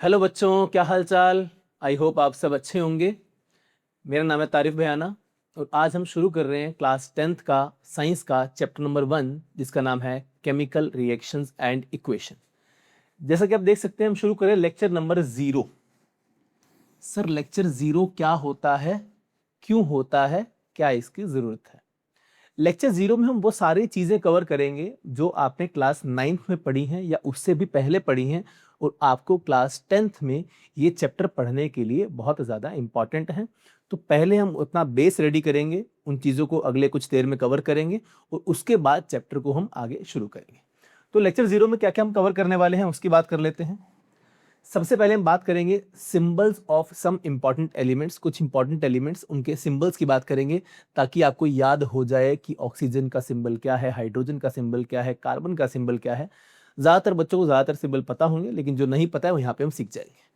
Hello बच्चों, क्या हाल चाल। आई होप आप सब अच्छे होंगे। मेरा नाम है तारिफ भयाना और आज हम शुरू कर रहे हैं क्लास 10th का साइंस का चैप्टर नंबर 1 जिसका नाम है केमिकल रिएक्शंस एंड इक्वेशन। जैसा कि आप देख सकते हैं हम शुरू करें लेक्चर नंबर 0। सर लेक्चर 0 क्या होता है, क्यों होता है, क्या इसकी जरूरत है। लेक्चर 0 में हम वो सारी चीजें कवर करेंगे जो आपने क्लास 9th में पढ़ी हैं या उससे भी पहले पढ़ी हैं और आपको क्लास 10th में ये चैप्टर पढ़ने के लिए बहुत ज़्यादा इंपॉर्टेंट है। तो पहले हम उतना बेस रेडी करेंगे, उन चीज़ों को अगले कुछ देर में कवर करेंगे और उसके बाद चैप्टर को हम आगे शुरू करेंगे। तो लेक्चर 0 में क्या क्या हम कवर करने वाले हैं उसकी बात कर लेते हैं। सबसे पहले हम बात करेंगे symbols of some important elements. कुछ इंपॉर्टेंट एलिमेंट्स उनके सिंबल्स की बात करेंगे ताकि आपको याद हो जाए कि ऑक्सीजन का सिंबल क्या है, हाइड्रोजन का सिंबल क्या है, कार्बन का सिंबल क्या है। ज़्यादातर बच्चों को ज़्यादातर सिंबल पता होंगे, लेकिन जो नहीं पता है वो यहाँ पे हम सीख जाएंगे।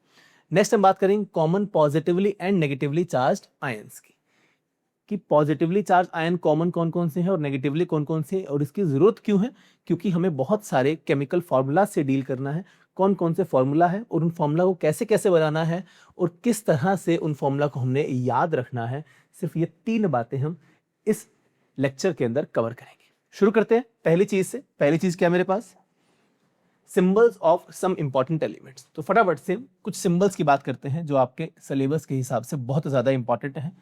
नेक्स्ट हम बात करेंगे common positively and negatively charged ions की, कि पॉजिटिवली चार्ज आयन कॉमन कौन कौन से हैं और नेगेटिवली कौन कौन से हैं और इसकी जरूरत क्यों है। क्योंकि हमें बहुत सारे केमिकल फार्मूला से डील करना है, कौन कौन से फार्मूला है और उन फार्मूला को कैसे कैसे बनाना है और किस तरह से उन फार्मूला को हमने याद रखना है। सिर्फ ये 3 बातें हम इस लेक्चर के अंदर कवर करेंगे। शुरू करते हैं पहली चीज से। पहली चीज क्या है मेरे पास, symbols of some important elements. तो फटाफट से कुछ सिंबल्स की बात करते हैं जो आपके सिलेबस के हिसाब से बहुत ज्यादा इंपॉर्टेंट है।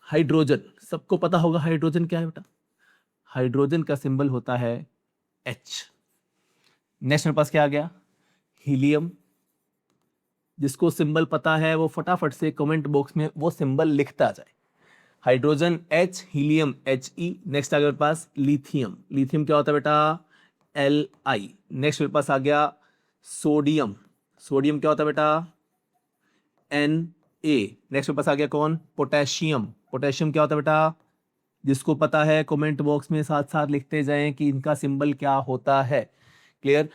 हाइड्रोजन, सबको पता होगा हाइड्रोजन क्या है बेटा। हाइड्रोजन का सिंबल होता है H। नेक्स्ट मेरे पास क्या आ गया, हीलियम। जिसको सिंबल पता है वो फटाफट से कमेंट बॉक्स में वो सिंबल लिखता जाए। Hydrogen H, helium He। Next आ गया मेरे पास लिथियम। लिथियम क्या होता है बेटा, Li। नेक्स्ट मेरे पास आ गया सोडियम। सोडियम क्या होता है बेटा, Na। नेक्स्ट मेरे पास आ गया कौन, पोटेशियम। पोटेशियम क्या होता है बेटा, जिसको पता है कमेंट बॉक्स में साथ साथ लिखते जाएं कि इनका सिंबल क्या होता है। क्लियर।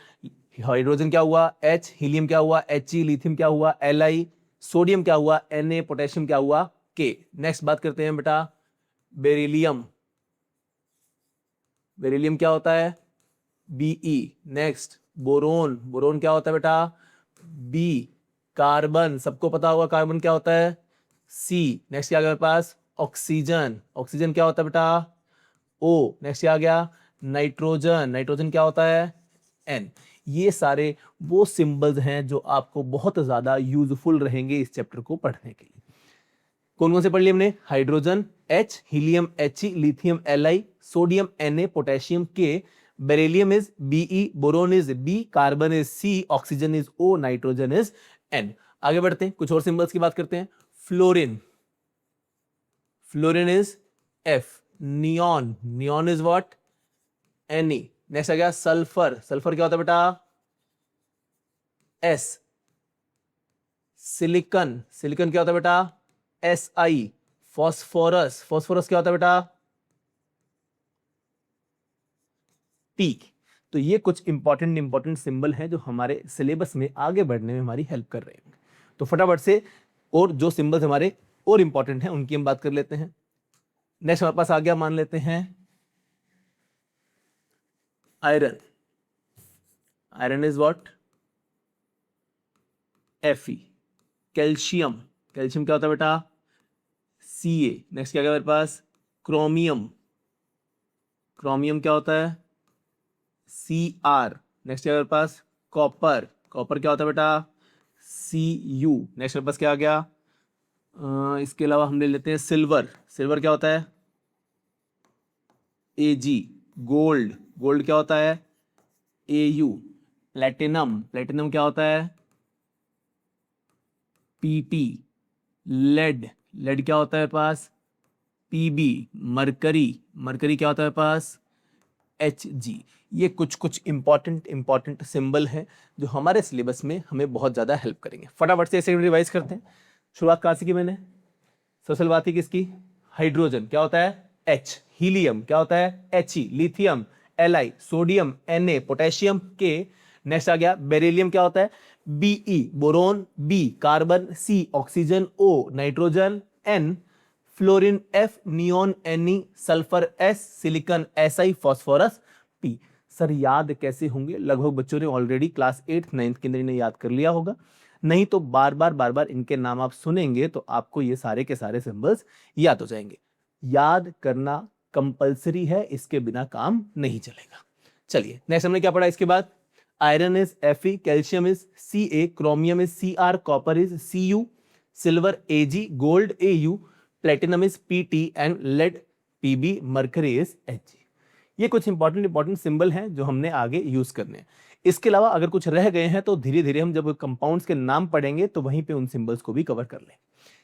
हाइड्रोजन क्या हुआ H, हीलियम क्या हुआ He, लिथियम क्या हुआ Li, सोडियम क्या हुआ Na, पोटेशियम क्या हुआ K। नेक्स्ट बात करते हैं बेटा बेरिलियम। बेरिलियम क्या होता है Be। Next boron. बोरोन क्या होता है बेटा B। कार्बन, सबको पता होगा कार्बन क्या होता है C। नेक्स्ट क्या आ गया मेरे पास ऑक्सीजन। ऑक्सीजन क्या होता है बेटा O। नेक्स्ट क्या आ गया नाइट्रोजन। नाइट्रोजन क्या होता है N। ये सारे वो सिंबल्स हैं जो आपको बहुत ज्यादा यूजफुल रहेंगे इस चैप्टर को पढ़ने के लिए। कौन कौन से पढ़ लिए हमने, hydrogen H, helium He, lithium Li, sodium Na, potassium K, beryllium is Be, boron is B, carbon is C, oxygen is O, nitrogen is N। आगे बढ़ते हैं, कुछ और सिंबल्स की बात करते हैं। Fluorine, fluorine is F। Neon, neon is what Ne। Next आ गया सल्फर। सल्फर क्या होता है बेटा S। सिलिकन, सिलिकन क्या होता है बेटा Si। फॉस्फोरस, फॉस्फोरस क्या होता है बेटा T। तो ये कुछ इंपॉर्टेंट सिंबल हैं जो हमारे सिलेबस में आगे बढ़ने में हमारी हेल्प कर रहे हैं। तो फटाफट से और जो सिंबल्स हमारे और इंपॉर्टेंट हैं उनकी हम बात कर लेते हैं। नेक्स्ट हमारे पास आ गया, मान लेते हैं iron. Iron is what Fe। Calcium, calcium क्या होता है बेटा Ca। नेक्स्ट क्या गया मेरे पास क्रोमियम। क्रोमियम क्या होता है Cr। नेक्स्ट क्या मेरे पास कॉपर। कॉपर क्या होता है बेटा Cu। नेक्स्ट मेरे पास क्या आ गया इसके अलावा हम ले लेते हैं सिल्वर। सिल्वर क्या होता है Ag। गोल्ड, गोल्ड क्या होता है Au। प्लेटिनम, प्लेटिनम क्या होता है Pt। लेड, लेड क्या होता है पास Pb। मरकरी, मरकरी क्या होता है पास Hg। ये कुछ कुछ इंपॉर्टेंट सिंबल हैं जो हमारे सिलेबस में हमें बहुत ज्यादा हेल्प करेंगे। फटाफट से इसे रिवाइज करते हैं। शुरुआत कहां से की मैंने, सबसे बात ही किसकी, हाइड्रोजन क्या होता है H। हीलियम क्या होता है He। Lithium Li, sodium Na, potassium K। Next आ गया बेरिलियम क्या होता है Be, boron B, carbon C, oxygen O, nitrogen N, fluorine F, neon Ne, sulphur S, silicon Si, phosphorus P। Sir याद कैसे होंगे? लगभग बच्चों ने ऑलरेडी क्लास 8th 9th के अंदर इन्हें याद कर लिया होगा, नहीं तो बार बार इनके नाम आप सुनेंगे तो आपको ये सारे के सारे सिंबल्स याद हो जाएंगे। याद करना कंपलसरी है, इसके बिना काम नहीं चलेगा। चलिए नेक्स्ट हमने क्या पढ़ा इसके बाद? Iron is Fe, calcium is Ca, chromium is Cr, copper is Cu, silver Ag, gold Au, platinum is Pt and lead Pb, mercury is Hg। ये कुछ इंपॉर्टेंट सिंबल हैं जो हमने आगे यूज करने हैं। इसके अलावा अगर कुछ रह गए हैं तो धीरे धीरे हम जब कंपाउंड्स के नाम पढ़ेंगे तो वहीं पे उन सिंबल्स को भी कवर कर लें।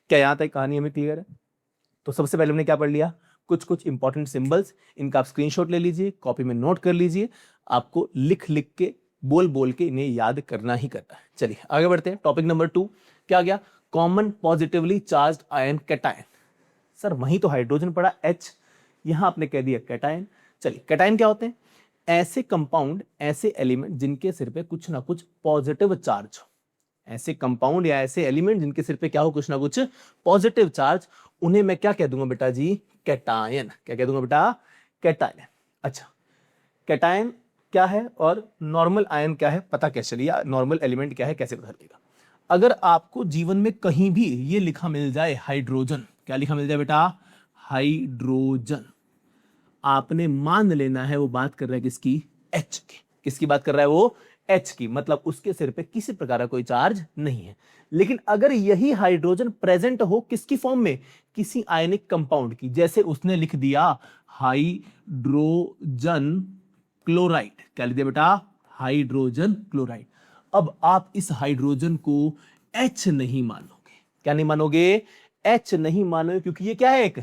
क्या यहां तक कहानी हमें क्लियर है? तो सबसे पहले हमने क्या पढ़ लिया? कुछ इंपॉर्टेंट सिंबल्स, इनका आप स्क्रीनशॉट ले लीजिए, कॉपी में नोट कर लीजिए, आपको लिख के बोल के इन्हें याद करना ही करना है। चलिए आगे बढ़ते हैं। टॉपिक नंबर 2 क्या गया? Common positively charged ion cation. Sir वहीं तो हाइड्रोजन पड़ा H, यहां आपने कह दिया कैटायन। चलिए कैटायन क्या होते हैं? ऐसे कंपाउंड, ऐसे एलिमेंट जिनके सिर पे कुछ ना कुछ पॉजिटिव चार्ज हो। ऐसे कंपाउंड या ऐसे एलिमेंट जिनके सिर पे क्या हो? कुछ ना कुछ पॉजिटिव चार्ज, उन्हें मैं क्या कह दूंगा बेटा जी? कैटायन। क्या कह दूंगा बेटा? कैटायन। अच्छा, कैटायन क्या है और नॉर्मल आयन क्या है पता कैसे चलिए? नॉर्मल एलिमेंट क्या है कैसे पता चलेगा? अगर आपको जीवन में कहीं भी ये लिखा मिल जाए हाइड्रोजन, क्या लिखा मिल जाए बेटा? हाइड्रोजन, आपने मान लेना है वो बात कर रहा है किसकी? H की। किसकी बात कर रहा है वो? H की। मतलब उसके सिर पे किसी प्रकार का कोई चार्ज नहीं है। लेकिन अगर यही हाइड्रोजन प्रेजेंट हो किसकी फॉर्म में? किसी आयनिक कंपाउंड की, जैसे उसने लिख दिया हाइड्रोजन क्लोराइड। क्या लिख दिया बेटा? Hydrogen chloride. अब आप इस हाइड्रोजन को H नहीं मानोगे। क्या नहीं मानोगे? H नहीं मानोगे, क्योंकि ये क्या है? एक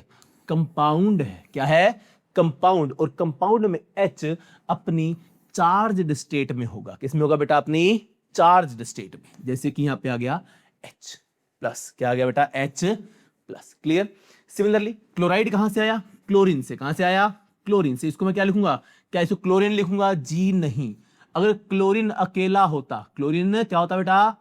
कंपाउंड है। क्या है? कंपाउंड। और कंपाउंड में H अपनी चार्ज्ड स्टेट में होगा। किसमें होगा बेटा? अपनी चार्ज्ड स्टेट में। जैसे कि यहां पे आ गया H प्लस। क्या आ गया बेटा? H plus. Clear? Similarly chloride कहां से आया? क्लोरीन से। कहां से आया? क्लोरीन से। इसको मैं क्या लिखूंगा? क्या इसको क्लोरीन लिखूंगा? जी नहीं। अगर क्लोरीन अकेला होता, क्लोरीन क्या होता बेटा?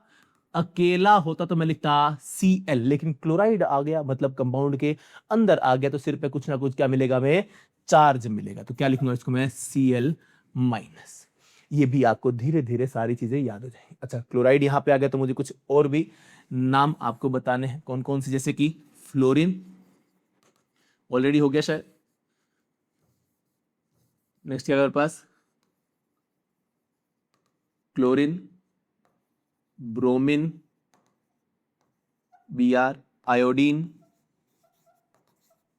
अकेला होता तो मैं लिखता Cl, लेकिन क्लोराइड आ गया मतलब कंपाउंड के अंदर आ गया तो सिर पे कुछ ना कुछ क्या मिलेगा? हमें चार्ज मिलेगा। तो क्या लिखूंगा इसको मैं? Cl minus. ये भी आपको धीरे धीरे सारी चीजें याद हो जाएंगी। अच्छा, क्लोराइड यहां पे आ गया तो मुझे कुछ और भी नाम आपको बताने हैं। कौन कौन से? जैसे कि फ्लोरीन ऑलरेडी हो गया शायद। नेक्स्ट क्या है पास? Chlorine, bromine, Br, iodine.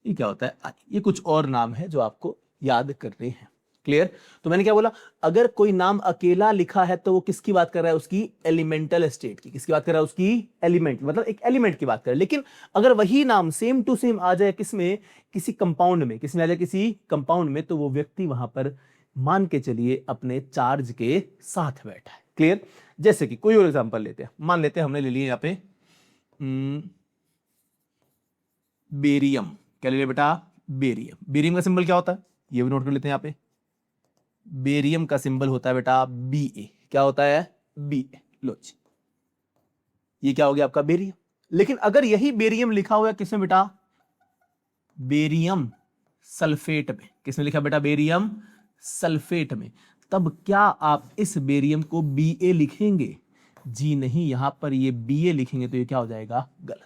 ये क्या होता है? ये कुछ और नाम है जो आपको याद करने हैं। क्लियर? तो मैंने क्या बोला? अगर कोई नाम अकेला लिखा है तो वो किसकी बात कर रहा है? उसकी एलिमेंटल स्टेट की। किसकी बात कर रहा है? उसकी एलिमेंट, मतलब एक एलिमेंट की बात कर रहा है। लेकिन अगर वही नाम सेम टू सेम आ जाए किसमें? किसी कंपाउंड में। किसमें आ जाए? किसी कंपाउंड में, तो वो व्यक्ति वहां पर मान के चलिए अपने चार्ज के साथ बैठा है। क्लियर? जैसे कि कोई और एग्जांपल लेते हैं। मान लेते हैं हमने ले लिया यहां पे बेरियम। क्या ले लिया बेटा? बेरियम। बेरियम का सिंबल क्या होता है? ये भी नोट कर लेते हैं। यहां पे बेरियम का सिंबल होता है बेटा Ba। क्या होता है? Ba। लो जी, ये क्या हो गया आपका? बेरियम। लेकिन अगर यही बेरियम लिखा हुआ है किसमें बेटा? बेरियम सल्फेट में। किसमें लिखा बेटा? बेरियम सल्फेट में। तब क्या आप इस बेरियम को Ba लिखेंगे? जी नहीं, यहां पर ये Ba लिखेंगे तो ये क्या हो जाएगा? गलत।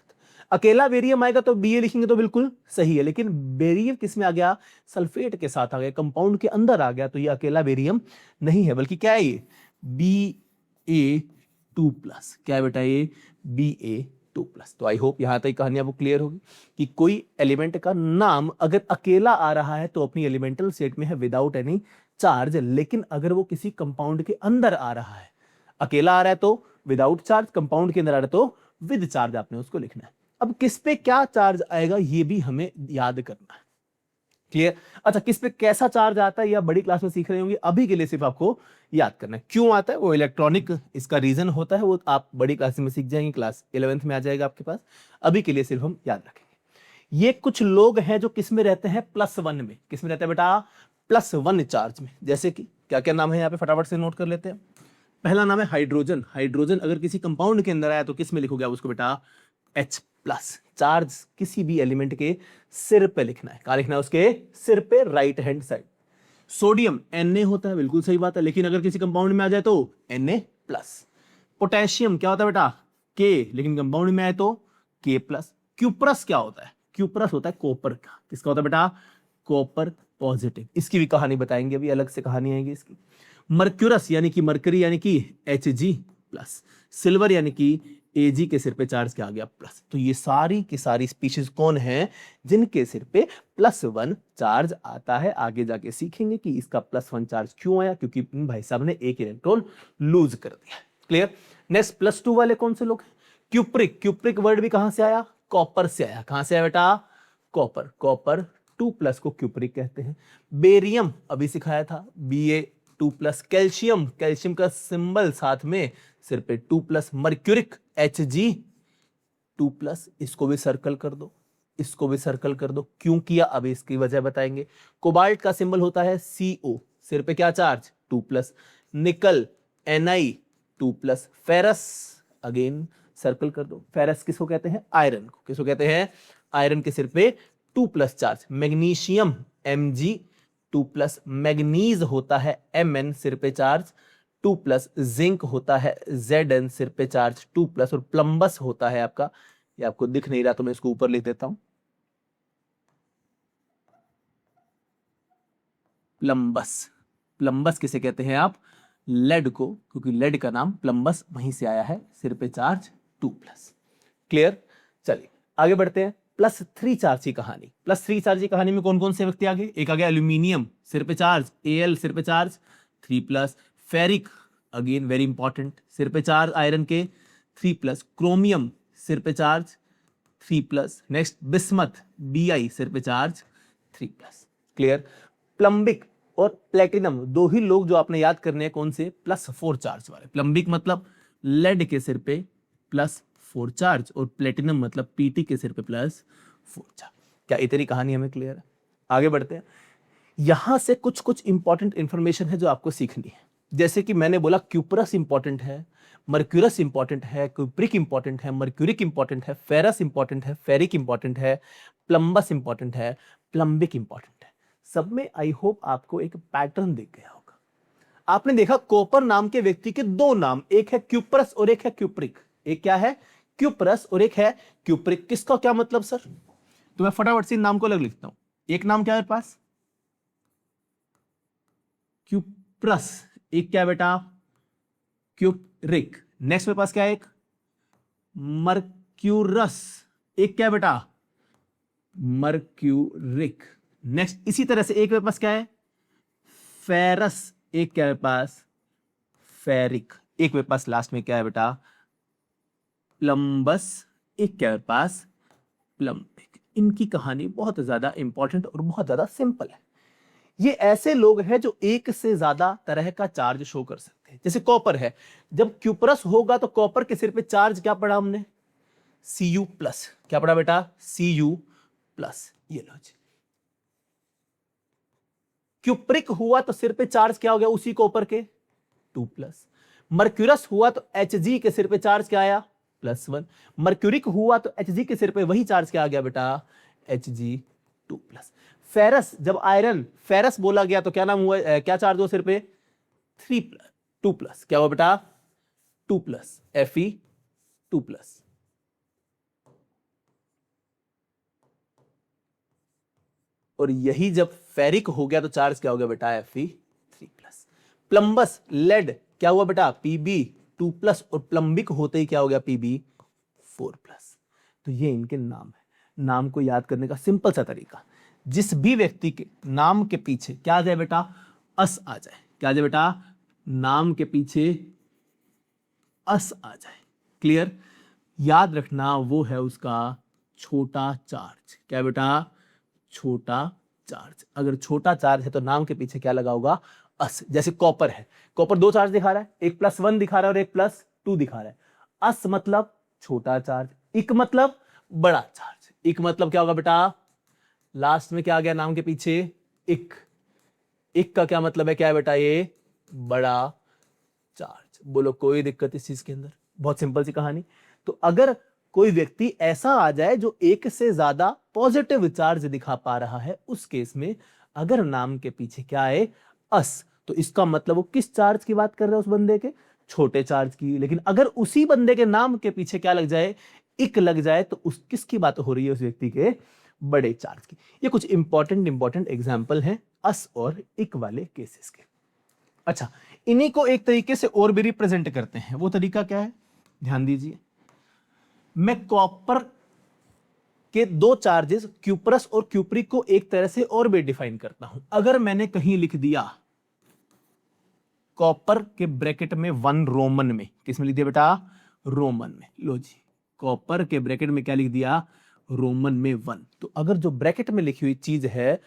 अकेला बेरियम आएगा तो Ba लिखेंगे तो बिल्कुल सही है, लेकिन बेरियम किस में आ गया? सल्फेट के साथ आ गया, कंपाउंड के अंदर आ गया, तो ये अकेला बेरियम नहीं है, बल्कि क्या है? ये Ba2+। क्या है बेटा? ये Ba2+। तो आई होप यहां तक कहानी आपको क्लियर होगी कि कोई एलिमेंट का नाम अगर अकेला आ रहा है तो अपनी एलिमेंटल स्टेट में है विदाउट एनी चार्ज, लेकिन अगर वो किसी कंपाउंड के अंदर आ रहा है, अकेला आ रहा है तो विदाउट चार्ज, कंपाउंड के अंदर आ रहा है तो विद चार्ज, आपने उसको लिखना है। अब किस पे क्या चार्ज आएगा ये भी हमें याद करना है। क्लियर? अच्छा, किस पे कैसा चार्ज आता है या बड़ी क्लास में सीख रहे होंगे, अभी के लिए सिर्फ आपको याद करना है। क्यों आता है वो इलेक्ट्रॉनिक, इसका रीजन होता है, वो आप बड़ी क्लास में सीख जाएंगे, क्लास 11th में आ जाएगा आपके पास। अभी के लिए सिर्फ हम याद रखेंगे। ये कुछ लोग हैं जो किस में रहते हैं? +1 में। किस में रहते हैं बेटा? +1 चार्ज में। जैसे कि क्या क्या नाम है यहाँ पे, फटाफट से नोट कर लेते हैं। पहला नाम है हाइड्रोजन। हाइड्रोजन अगर किसी कंपाउंड के अंदर आया तो किस में लिखोगे आप उसको बेटा? H+। चार्ज किसी भी एलिमेंट के सिर पे लिखना है। कहां लिखना है? उसके सिर पे, right hand side. Sodium Na होता है, बिल्कुल सही बात है, लेकिन अगर किसी कंपाउंड में आ जाए तो Na प्लस। पोटेशियम क्या होता है बेटा? K, लेकिन कंपाउंड में आए तो K प्लस। क्यूप्रस क्या होता है? क्यूप्रस होता है कॉपर का। किसका होता है बेटा? Copper positive. इसकी भी कहानी बताएंगे, अभी अलग से कहानी आएगी इसकी। मर्क्यूरस यानी कि मरकरी यानी कि Hg प्लस। सिल्वर यानी कि Ag के सिर पे चार्ज क्या आ गया? प्लस। तो ये सारी की सारी स्पीशीज कौन है जिनके सिर पे +1 चार्ज आता है? आगे जाके सीखेंगे कि इसका +1 चार्ज क्यों आया, क्योंकि भाई साहब ने एक इलेक्ट्रॉन लूज कर दिया। क्लियर। नेक्स्ट +2 वाले कौन से लोग? क्यूप्रिक। क्यूप्रिक वर्ड भी कहां से आया? कॉपर से आया। कहां से आया बेटा? कॉपर। कॉपर 2+ को क्यूप्रिक कहते हैं। बेरियम अभी सिखाया था, Ba2+। कैल्शियम, कैल्शियम का सिंबल साथ में सिर पे 2+। Mercuric Hg2+। इसको भी सर्कल कर दो, इसको भी सर्कल कर दो। क्यों किया अभी इसकी वजह बताएंगे। कोबाल्ट का सिंबल होता है Co, सिर पे क्या चार्ज? 2+। निकल Ni2+। फेरस अगेन सर्कल कर दो। फेरस किसको कहते हैं? आयरन को। किसको कहते हैं? आयरन के सिर पे 2+ चार्ज। Magnesium Mg2+। मैग्नीज होता है Mn, सिर पे चार्ज 2+। जिंक होता है Zn, सिर पे चार्ज 2+। और प्लम्बस होता है आपका, ये आपको दिख नहीं रहा तो मैं इसको ऊपर लिख देता हूं, प्लम्बस। प्लम्बस किसे कहते हैं आप? लेड को, क्योंकि लेड का नाम प्लम्बस वहीं से आया है, सिर पे चार्ज 2+। क्लियर। चलिए आगे बढ़ते हैं। +3 चार्ज की कहानी। +3 चार्ज की कहानी में कौन कौन से व्यक्ति आ गए? एक आ गया एल्यूमिनियम, सिर पे चार्ज Al, सिर पे charge 3+। Ferric again very important, सिर पे चार्ज आयरन के 3+। क्रोमियम सिर पे चार्ज 3+। नेक्स्ट बिस्मथ Bi, सिर पे चार्ज 3+। क्लियर। प्लम्बिक और प्लेटिनम दो ही लोग जो आपने याद करने हैं, कौन से? +4 चार्ज वाले। प्लम्बिक मतलब लेड के सिर पे +4 चार्ज, और प्लेटिनम मतलब Pt के सिर पे +4 चार्ज। क्या इतनी कहानी हमें क्लियर है? आगे बढ़ते हैं। यहां से कुछ कुछ इंपॉर्टेंट इंफॉर्मेशन है जो आपको सीखनी है। जैसे कि मैंने बोला क्यूपरस इंपॉर्टेंट है, मर्क्यूरस इंपॉर्टेंट है, क्यूप्रिक इंपॉर्टेंट है, मर्क्यूरिक इंपॉर्टेंट है, फेरस इंपॉर्टेंट है, फेरिक इंपॉर्टेंट है, प्लम्बस इंपॉर्टेंट है, प्लम्बिक इंपॉर्टेंट है। सब में आई होप आपको एक पैटर्न दिख गया होगा। आपने देखा कॉपर नाम के व्यक्ति के दो नाम, एक है क्यूपरस और एक है क्यूप्रिक। एक क्या है? क्यूपरस और एक है क्यूप्रिक। किसका क्या मतलब सर? तो मैं फटाफट से नाम को अलग लिखता हूं। एक नाम क्या है पास? क्यूप्रस। एक क्या है बेटा? क्यूप्रिक। नेक्स्ट मेरे पास क्या है? एक मर्क्यूरस। एक क्या है बेटा? मर्क्यूरिक। नेक्स्ट इसी तरह से एक मेरे पास क्या है? फेरस। एक क्या है मेरे पास? फेरिक। एक मेरे पास लास्ट में क्या है बेटा? प्लम्बस। एक क्या है मेरे पास? प्लम्बिक। इनकी कहानी बहुत ज्यादा इंपॉर्टेंट और बहुत ज्यादा सिंपल है। ये ऐसे लोग हैं जो एक से ज्यादा तरह का चार्ज शो कर सकते हैं। जैसे कॉपर है, जब क्यूपरस होगा तो कॉपर के सिर पे चार्ज क्या पढ़ा हमने? Cu+। क्या पढ़ा बेटा? Cu+। ये लो जी। क्यूप्रिक हुआ तो सिर पे चार्ज क्या हो गया उसी कॉपर के? 2+। मर्क्यूरस हुआ तो Hg के सिर पे चार्ज क्या आया? +1। मर्क्यूरिक हुआ तो Hg के सिर पे वही चार्ज क्या आ गया बेटा? Hg2+। फेरस, जब आयरन फेरस बोला गया तो क्या नाम हुआ? क्या चार्ज हुआ सिर पे? 2+। क्या हुआ बेटा? 2+। Fe2+। और यही जब फेरिक हो गया तो चार्ज क्या हो गया बेटा? Fe3+। प्लम्बस लेड क्या हुआ बेटा? Pb2+। और प्लम्बिक होते ही क्या हो गया? Pb4+। तो ये इनके नाम है। नाम को याद करने का सिंपल सा तरीका, जिस भी व्यक्ति के नाम के पीछे क्या आ जाए बेटा? अस आ जाए। क्या आ जाए बेटा? नाम के पीछे अस आ जाए। क्लियर। याद रखना वो है उसका छोटा चार्ज। क्या बेटा? छोटा चार्ज। अगर छोटा चार्ज है तो नाम के पीछे क्या लगा होगा? अस। जैसे कॉपर है, कॉपर 2 चार्ज दिखा रहा है, एक +1 दिखा रहा है और एक +2 दिखा रहा है। अस मतलब छोटा चार्ज, इक मतलब बड़ा चार्ज। इक मतलब क्या होगा बेटा? लास्ट में क्या आ गया नाम के पीछे? इक। इक का क्या मतलब है? क्या है बेटा? ये बड़ा चार्ज। बोलो कोई दिक्कत इस चीज के अंदर? बहुत सिंपल सी कहानी। तो अगर कोई व्यक्ति ऐसा आ जाए जो एक से ज्यादा पॉजिटिव चार्ज दिखा पा रहा है, उस केस में अगर नाम के पीछे क्या है, अस, तो इसका मतलब वो किस चार्ज की बात कर रहे हैं, उस बंदे के छोटे चार्ज की। लेकिन अगर उसी बंदे के नाम के पीछे क्या लग जाए, इक लग जाए, तो उस किसकी बात हो रही है, उस व्यक्ति के बड़े चार्ज की। ये कुछ इंपॉर्टेंट एग्जाम्पल हैं अस और इक वाले केसेस के। अच्छा, इन्हीं को एक तरीके से और भी रिप्रेजेंट करते हैं। वो तरीका क्या है, ध्यान दीजिए। मैं कॉपर के दो चार्जेस क्यूपरस और क्यूपरिक को एक तरह से और भी डिफाइन करता हूं। अगर मैंने कहीं लिख दिया कॉपर के ब्रैकेट में 1 रोमन में, किसमें लिख दिया बेटा, रोमन में, लो जी, कॉपर के ब्रैकेट में क्या लिख दिया, रोमन में 1। तो अगर जो ब्रैकेट में लिखी हुई चीज है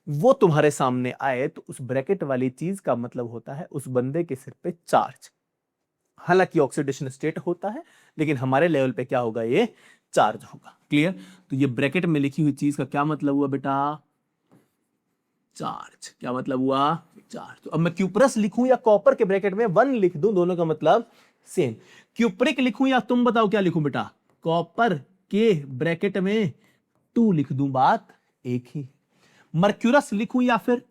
वो तुम्हारे सामने आए, तो उस ब्रैकेट वाली चीज का मतलब होता है उस बंदे के सिर पे चार्ज। हालांकि ऑक्सीडेशन स्टेट होता है, लेकिन हमारे लेवल पे क्या होगा, ये चार्ज होगा। क्लियर? तो ये ब्रैकेट में लिखी हुई चीज का क्या मतलब हुआ बेटा, चार्ज। क्या मतलब हुआ, चार्ज। तो अब मैं क्यूपरस लिखूं या कॉपर के ब्रैकेट में 1 लिख दूं, दोनों का मतलब सेम। क्यूपरिक लिखूं या तुम बताओ क्या लिखूं बेटा, कॉपर के ब्रैकेट में 2 लिख दूं, बात एक ही। मर्क्यूरस लिखूं या फिर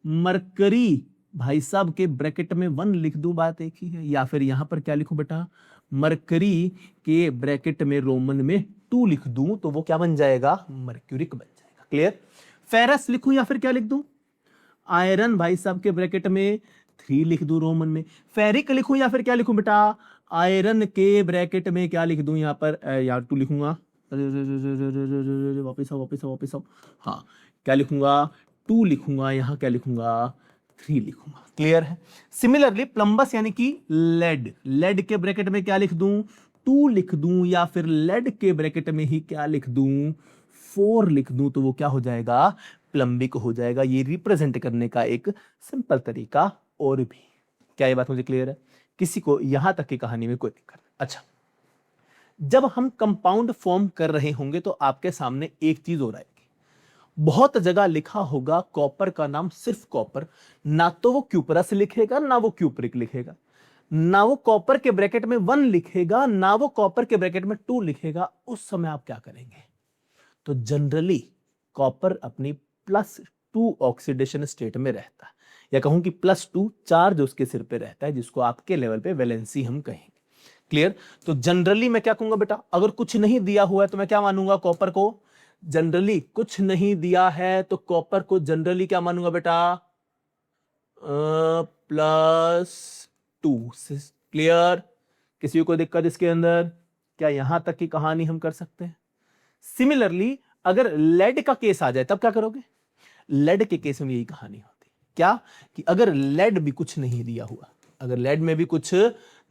मरकरी भाई साहब के ब्रैकेट में 1 लिख दूं, बात एक ही है। या फिर यहां पर क्या लिखूं बेटा, मरकरी के ब्रैकेट में रोमन में 2 लिख दूं, तो वो क्या बन जाएगा, मर्क्यूरिक बन जाएगा। क्लियर? फेरस लिखूं या फिर क्या लिख दूं, आयरन भाई साहब के ब्रैकेट में 3 लिख दूं रोमन में। फेरिक लिखूं या फिर क्या लिखूं बेटा, आयरन के ब्रैकेट में क्या लिख दूं, यहां पर यार 2 लिखूंगा, वापिस आओ, हाँ, क्या लिखूंगा, 2 लिखूंगा, यहां क्या लिखूंगा, 3 लिखूंगा। क्लियर है? सिमिलरली प्लम्बस यानी कि लेड के ब्रैकेट में क्या लिख दूं, 2 लिख दूं, या फिर लेड के ब्रैकेट में ही क्या लिख दूं, 4 लिख दूं, तो वो क्या हो जाएगा, प्लम्बिक हो जाएगा। ये रिप्रेजेंट करने का एक सिंपल तरीका और भी। क्या ये बात मुझे क्लियर है? किसी को यहां तक की कहानी में कोई दिक्कत? अच्छा, जब हम कंपाउंड फॉर्म कर रहे होंगे तो आपके सामने एक चीज हो आएगी। बहुत जगह लिखा होगा कॉपर का नाम सिर्फ कॉपर, ना तो वो क्यूपरस लिखेगा ना वो क्यूपरिक लिखेगा, ना वो कॉपर के ब्रैकेट में 1 लिखेगा ना वो कॉपर के ब्रैकेट में 2 लिखेगा। उस समय आप क्या करेंगे? तो जनरली कॉपर अपनी +2 ऑक्सीडेशन स्टेट में रहता है, या कहूं कि +2 चार्ज उसके सिर पे रहता है, जिसको आपके लेवल पे वैलेंसी हम कहेंगे। क्लियर? तो जनरली मैं क्या कहूंगा बेटा, अगर कुछ नहीं दिया हुआ है तो मैं क्या मानूंगा, कॉपर को जनरली कुछ नहीं दिया है तो कॉपर को जनरली क्या मानूंगा बेटा, +2। क्लियर? किसी को दिक्कत इसके अंदर? क्या यहां तक की कहानी हम कर सकते हैं? सिमिलरली अगर लेड का केस आ जाए तब क्या करोगे? लेड के केस में यही कहानी होती। क्या कि अगर लेड भी कुछ नहीं दिया हुआ, अगर लेड में भी कुछ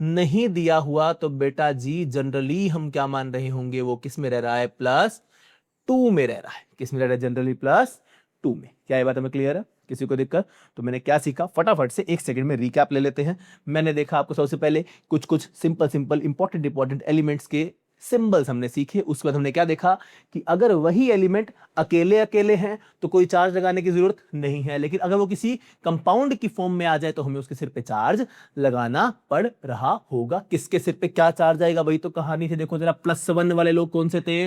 नहीं दिया हुआ, तो बेटा जी जनरली हम क्या मान रहे होंगे, वो किस में रह रहा है, +2 में रह रहा है। किस में रह रहा है, जनरली +2 में। क्या ये बात हमें क्लियर है? किसी को दिक्कत? तो मैंने क्या सीखा, फटाफट से 1 सेकंड में रिकैप ले लेते हैं। मैंने देखा आपको सबसे पहले कुछ सिंपल इंपॉर्टेंट एलिमेंट्स के सिंबल्स हमने सीखे। उसके बाद हमने क्या देखा कि अगर वही एलिमेंट अकेले हैं तो कोई चार्ज लगाने की जरूरत नहीं है, लेकिन अगर वो किसी कंपाउंड की फॉर्म में आ जाए तो हमें उसके सिर पे चार्ज लगाना पड़ रहा होगा। किसके सिर पे क्या चार्ज आएगा, वही तो कहानी थी। देखो जरा, +1 वाले लोग कौन से थे,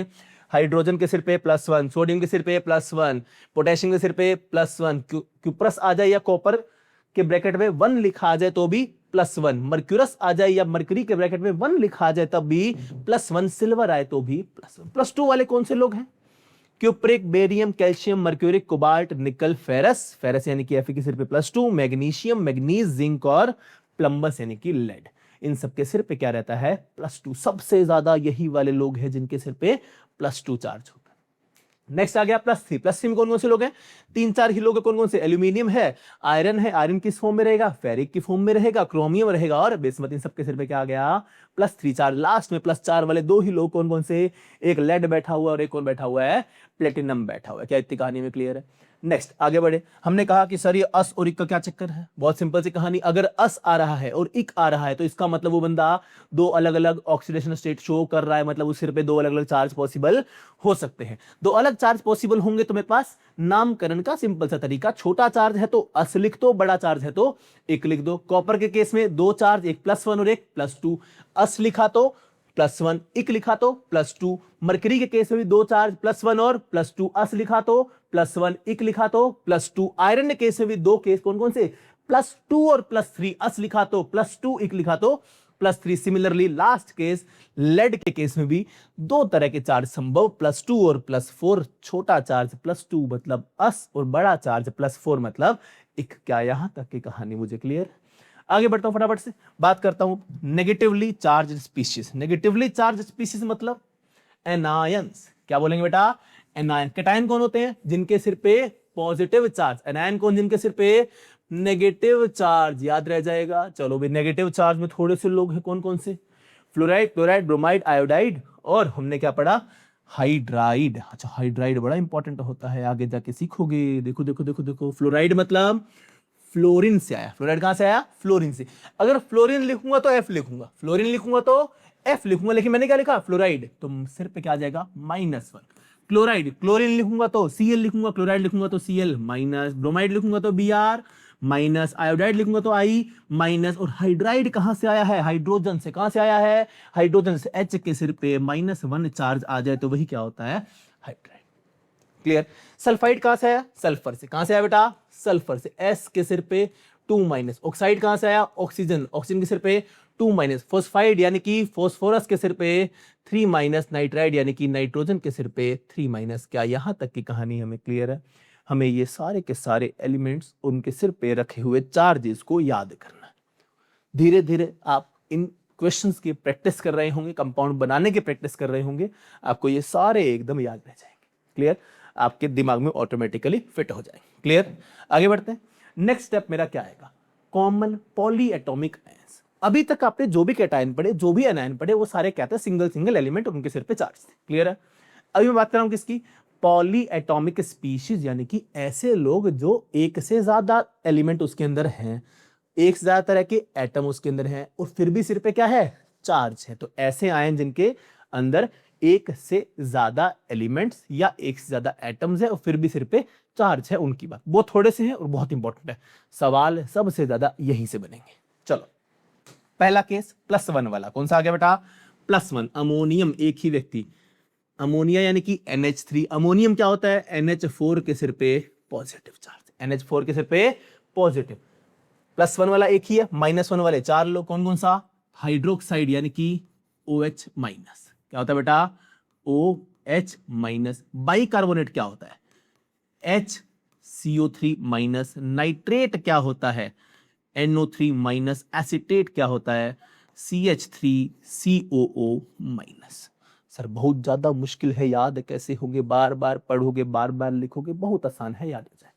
हाइड्रोजन के सिर पे +1, सोडियम के सिर पे +1, पोटेशियम के सिर पे +1, क्यूपरस आ जाए या कॉपर के ब्रैकेट में 1 लिखा आ जाए तो भी +1, मर्क्यूरस आ जाए या मरकरी के ब्रैकेट में 1 लिखा आ जाए तब भी +1, सिल्वर आए तो भी +1। +2 वाले कौन से लोग हैं, cupric, barium, calcium, mercuric, cobalt, निकल, फेरस यानी कि Fe के सिर पे +2, मैग्नीशियम, मैग्नीज, जिंक और प्लम्बस यानी कि लेड, इन सबके सिर पे क्या रहता है, +2। सबसे ज्यादा यही वाले लोग हैं जिनके सिर पे +2 चार्ज होता है। नेक्स्ट आ गया +3। +3 में कौन कौन से लोग हैं, 3-4 ही लोग हैं। कौन कौन से, एल्यूमिनियम है, आयरन है, आयरन किस फॉर्म में रहेगा, फेरिक की फॉर्म में रहेगा, क्रोमियम रहेगा और बिस्मथ। इन सबके सिर पे क्या आ गया, +3 चार्ज। लास्ट में +4 वाले 2 ही लोग कौन कौन से, एक लेड बैठा हुआ और एक कौन बैठा हुआ है, प्लेटिनम बैठा हुआ है। क्या इतनी कहानी में क्लियर है? नेक्स्ट आगे बढ़े। हमने कहा कि सर ये अस और इक का क्या चक्कर है, बहुत सिंपल सी कहानी। अगर अस आ रहा है और इक आ रहा है तो इसका मतलब वो बंदा 2 अलग अलग ऑक्सीडेशन स्टेट शो कर रहा है, मतलब उस सिर पे 2 अलग अलग चार्ज पॉसिबल हो सकते हैं। 2 अलग चार्ज पॉसिबल होंगे तो मेरे पास नामकरण का सिंपल सा तरीका, छोटा चार्ज है तो अस लिख दो, बड़ा चार्ज है तो इक लिख दो। कॉपर के केस में 2 चार्ज, एक +1 और एक +2। अस लिखा तो +1 इक लिखा तो +2। मरकरी के केस में भी 2 चार्ज +1 और +2। अस लिखा तो +1 इक लिखा तो +2। आयरन के केस में भी 2 केस कौन कौन से, +2 और +3। अस लिखा तो +2 इक लिखा तो +3। सिमिलरली लास्ट केस लेड के केस में भी 2 तरह के चार्ज संभव, +2 और +4। छोटा चार्ज +2 मतलब अस और बड़ा चार्ज +4 मतलब इक। क्या यहां तक की कहानी मुझे क्लियर? आगे बढ़ता हूं फटाफट से, बात करता हूं negatively charge species. Negatively charge species मतलब एनायंस। क्या बोलेंगे बेटा? एनायन। कैटायन कौन होते हैं? जिनके सिर पे पॉजिटिव चार्ज। एनायन कौन? जिनके सिर पे नेगेटिव चार्ज। याद रह जाएगा। चलो भाई, नेगेटिव चार्ज में थोड़े से लोग हैं, कौन कौन से? फ्लोराइड, क्लोराइड, ब्रोमाइड, आयोडाइड और हमने क्या पढ़ा? हाइड्राइड। अच्छा, हाइड्राइड बड़ा इंपॉर्टेंट होता है, आगे जाके सीखोगे। देखो देखो देखो देखो, फ्लोराइड मतलब फ्लोरीन से आया। फ्लोराइड कहां से आया? फ्लोरीन से। अगर फ्लोरीन लिखूंगा तो एफ लिखूंगा, फ्लोरीन लिखूंगा तो एफ लिखूंगा, लेकिन मैंने क्या लिखा? फ्लोराइड, तो सिर पे क्या आ जाएगा? -1। क्लोराइड, क्लोरीन लिखूंगा तो Cl लिखूंगा, क्लोराइड लिखूंगा तो Cl माइनस, ब्रोमाइड लिखूंगा तो Br माइनस, आयोडाइड लिखूंगा तो I माइनस। और हाइड्राइड कहां से आया है? हाइड्रोजन से। कहां से आया है? हाइड्रोजन से। H के सिर पे -1 चार्ज आ जाए तो वही क्या होता है? हाइड्राइड। क्लियर? सल्फाइड कहां से आया? सल्फर से। कहां से आया बेटा? सल्फर से। S के सिर पे 2-। ऑक्साइड कहां से आया? ऑक्सीजन। ऑक्सीजन के सिर पे 2-। फोस्फाइड यानी कि फोस्फोरस के सिर पे 3-। नाइट्राइड यानी कि नाइट्रोजन के सिर पे 3-। क्या यहां तक की कहानी हमें क्लियर है? हमें ये सारे के सारे एलिमेंट्स उनके सिर पे रखे हुए चार्जेस को याद करना है। धीरे धीरे आप इन क्वेश्चंस की प्रैक्टिस कर रहे होंगे, कंपाउंड बनाने की प्रैक्टिस कर रहे होंगे, आपको ये सारे एकदम याद रह जाएंगे। क्लियर? आपके दिमाग में ऑटोमेटिकली फिट हो जाएंगे। क्लियर? आगे बढ़ते हैं। नेक्स्ट स्टेप मेरा क्या आएगा? Common polyatomic ions. अभी तक आपने जो भी कैटायन पढ़े, जो भी एनायन पढ़े, वो सारे क्या थे? सिंगल सिंगल एलिमेंट, उनके सिर पे चार्ज थे। क्लियर है? अभी मैं बात कर रहा हूं किसकी? पॉलीएटॉमिक स्पीशीज, यानी कि ऐसे लोग जो एक से ज्यादा एलिमेंट उसके अंदर हैं, एक से ज्यादा तरह के एटम उसके अंदर हैं और फिर भी सिर पे क्या है? चार्ज है। तो ऐसे आयन जिनके अंदर एक से ज्यादा एलिमेंट्स या एक से ज्यादा एटम्स है और फिर भी सिर पे चार्ज है, उनकी बात। वो थोड़े से हैं और बहुत इंपॉर्टेंट है, सवाल सबसे ज्यादा यहीं से बनेंगे। चलो, पहला केस +1 वाला कौन सा आ गया बेटा? +1 अमोनियम। एक ही व्यक्ति, अमोनिया यानी कि NH3। अमोनियम क्या होता है? NH4 के सिर पे पॉजिटिव चार्ज। NH4 के सिर पे पॉजिटिव। +1 वाला एक ही है, -1 वाले 4 लोग। कौन कौन सा? हाइड्रोक्साइड यानी कि OH-। क्या होता है बेटा? OH-। बाइकार्बोनेट क्या होता है? HCO3-। नाइट्रेट क्या होता है? NO3-। एसिटेट क्या होता है? CH3COO-। सर बहुत ज्यादा मुश्किल है, याद कैसे होंगे? बार बार पढ़ोगे, बार बार लिखोगे, बहुत आसान है, याद हो जाए।